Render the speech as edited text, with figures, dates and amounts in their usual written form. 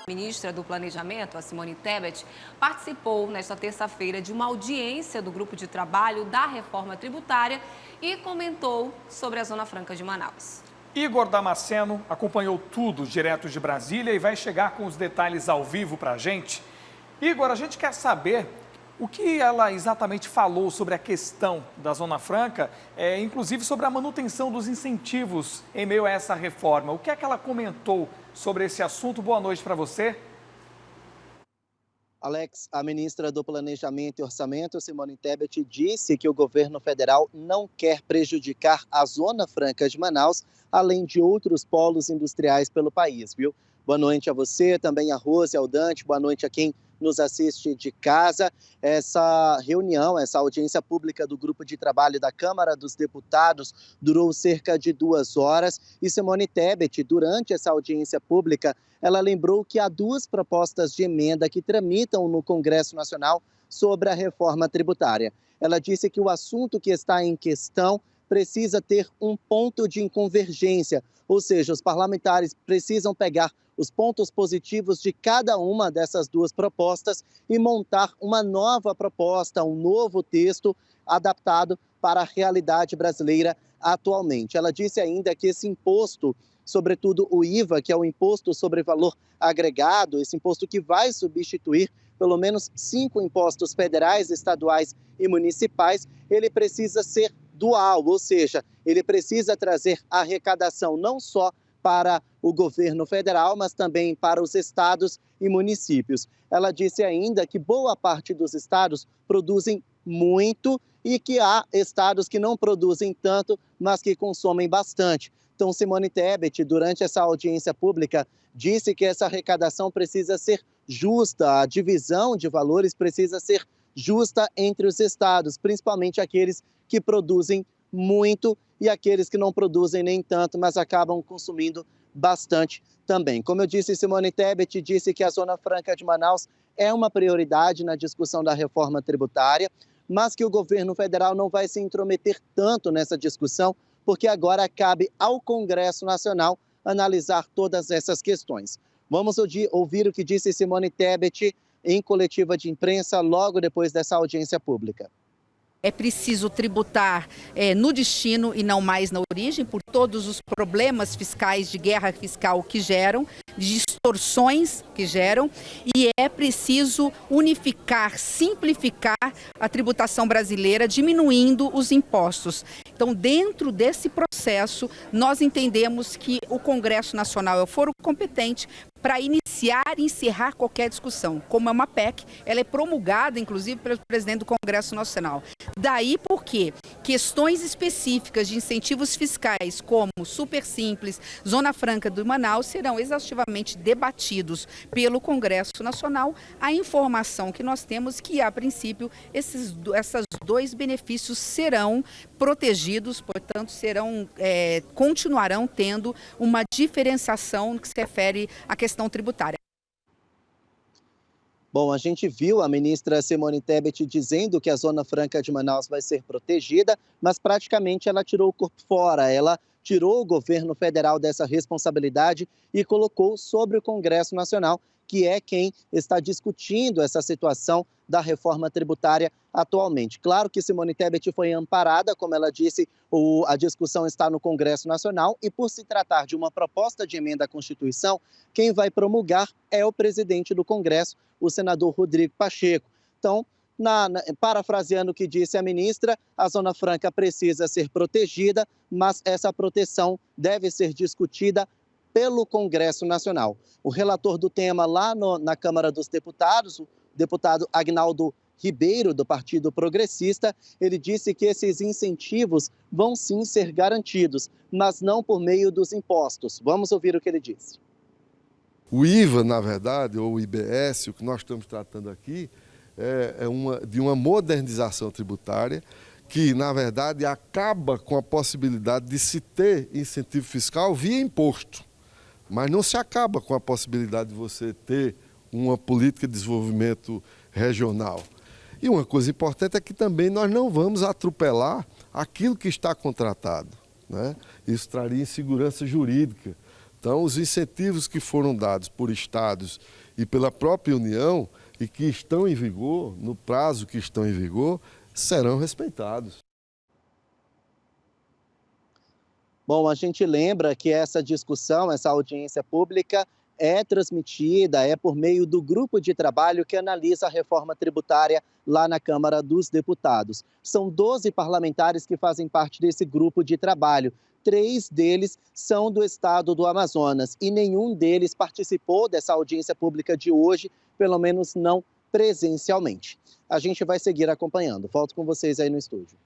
A ministra do Planejamento, a Simone Tebet, participou nesta terça-feira de uma audiência do grupo de trabalho da reforma tributária e comentou sobre a Zona Franca de Manaus. Igor Damasceno acompanhou tudo direto de Brasília e vai chegar com os detalhes ao vivo para a gente. Igor, a gente quer saber o que ela exatamente falou sobre a questão da Zona Franca, inclusive sobre a manutenção dos incentivos em meio a essa reforma. O que é que ela comentou sobre esse assunto? Boa noite para você. Alex, a ministra do Planejamento e Orçamento, Simone Tebet, disse que o governo federal não quer prejudicar a Zona Franca de Manaus, além de outros polos industriais pelo país, viu? Boa noite a você, também a Rose, ao Dante, boa noite a quem nos assiste de casa. Essa reunião, essa audiência pública do Grupo de Trabalho da Câmara dos Deputados durou cerca de 2 horas e Simone Tebet, durante essa audiência pública, ela lembrou que há 2 propostas de emenda que tramitam no Congresso Nacional sobre a reforma tributária. Ela disse que o assunto que está em questão precisa ter um ponto de convergência, ou seja, os parlamentares precisam pegar os pontos positivos de cada uma dessas 2 propostas e montar uma nova proposta, um novo texto adaptado para a realidade brasileira atualmente. Ela disse ainda que esse imposto, sobretudo o IVA, que é o Imposto sobre Valor Agregado, esse imposto que vai substituir pelo menos 5 impostos federais, estaduais e municipais, ele precisa ser dual, ou seja, ele precisa trazer arrecadação não só para o governo federal, mas também para os estados e municípios. Ela disse ainda que boa parte dos estados produzem muito e que há estados que não produzem tanto, mas que consomem bastante. Então, Simone Tebet, durante essa audiência pública, disse que essa arrecadação precisa ser justa, a divisão de valores precisa ser justa entre os estados, principalmente aqueles que produzem muito e aqueles que não produzem nem tanto, mas acabam consumindo bastante também. Como eu disse, Simone Tebet disse que a Zona Franca de Manaus é uma prioridade na discussão da reforma tributária, mas que o governo federal não vai se intrometer tanto nessa discussão, porque agora cabe ao Congresso Nacional analisar todas essas questões. Vamos ouvir o que disse Simone Tebet em coletiva de imprensa logo depois dessa audiência pública. É preciso tributar no destino e não mais na origem, por todos os problemas fiscais, de guerra fiscal que geram, de distorções que geram, e é preciso unificar, simplificar a tributação brasileira, diminuindo os impostos. Então, dentro desse processo, nós entendemos que o Congresso Nacional é o foro competente para iniciar e encerrar qualquer discussão. Como é uma PEC, ela é promulgada, inclusive, pelo presidente do Congresso Nacional. Daí porque questões específicas de incentivos fiscais, como Super Simples, Zona Franca do Manaus, serão exaustivamente debatidos pelo Congresso Nacional. A informação que nós temos que, a princípio, esses 2 benefícios serão protegidos, portanto, continuarão tendo uma diferenciação que se refere à questão tributária. Bom, a gente viu a ministra Simone Tebet dizendo que a Zona Franca de Manaus vai ser protegida, mas praticamente ela tirou o corpo fora, ela tirou o governo federal dessa responsabilidade e colocou sobre o Congresso Nacional, que é quem está discutindo essa situação da reforma tributária atualmente. Claro que Simone Tebet foi amparada, como ela disse, a discussão está no Congresso Nacional e, por se tratar de uma proposta de emenda à Constituição, quem vai promulgar é o presidente do Congresso, o senador Rodrigo Pacheco. Então, parafraseando o que disse a ministra, a Zona Franca precisa ser protegida, mas essa proteção deve ser discutida pelo Congresso Nacional. O relator do tema lá na Câmara dos Deputados, o deputado Agnaldo Ribeiro, do Partido Progressista, ele disse que esses incentivos vão sim ser garantidos, mas não por meio dos impostos. Vamos ouvir o que ele disse. O IVA, na verdade, ou o IBS, o que nós estamos tratando aqui, de uma modernização tributária que, na verdade, acaba com a possibilidade de se ter incentivo fiscal via imposto. Mas não se acaba com a possibilidade de você ter uma política de desenvolvimento regional. E uma coisa importante é que também nós não vamos atropelar aquilo que está contratado, né? Isso traria insegurança jurídica, Então, os incentivos que foram dados por estados e pela própria União e que estão em vigor, no prazo que estão em vigor, serão respeitados. Bom, a gente lembra que essa discussão, essa audiência pública é transmitida, é por meio do grupo de trabalho que analisa a reforma tributária lá na Câmara dos Deputados. São 12 parlamentares que fazem parte desse grupo de trabalho. 3 deles são do estado do Amazonas e nenhum deles participou dessa audiência pública de hoje, pelo menos não presencialmente. A gente vai seguir acompanhando. Volto com vocês aí no estúdio.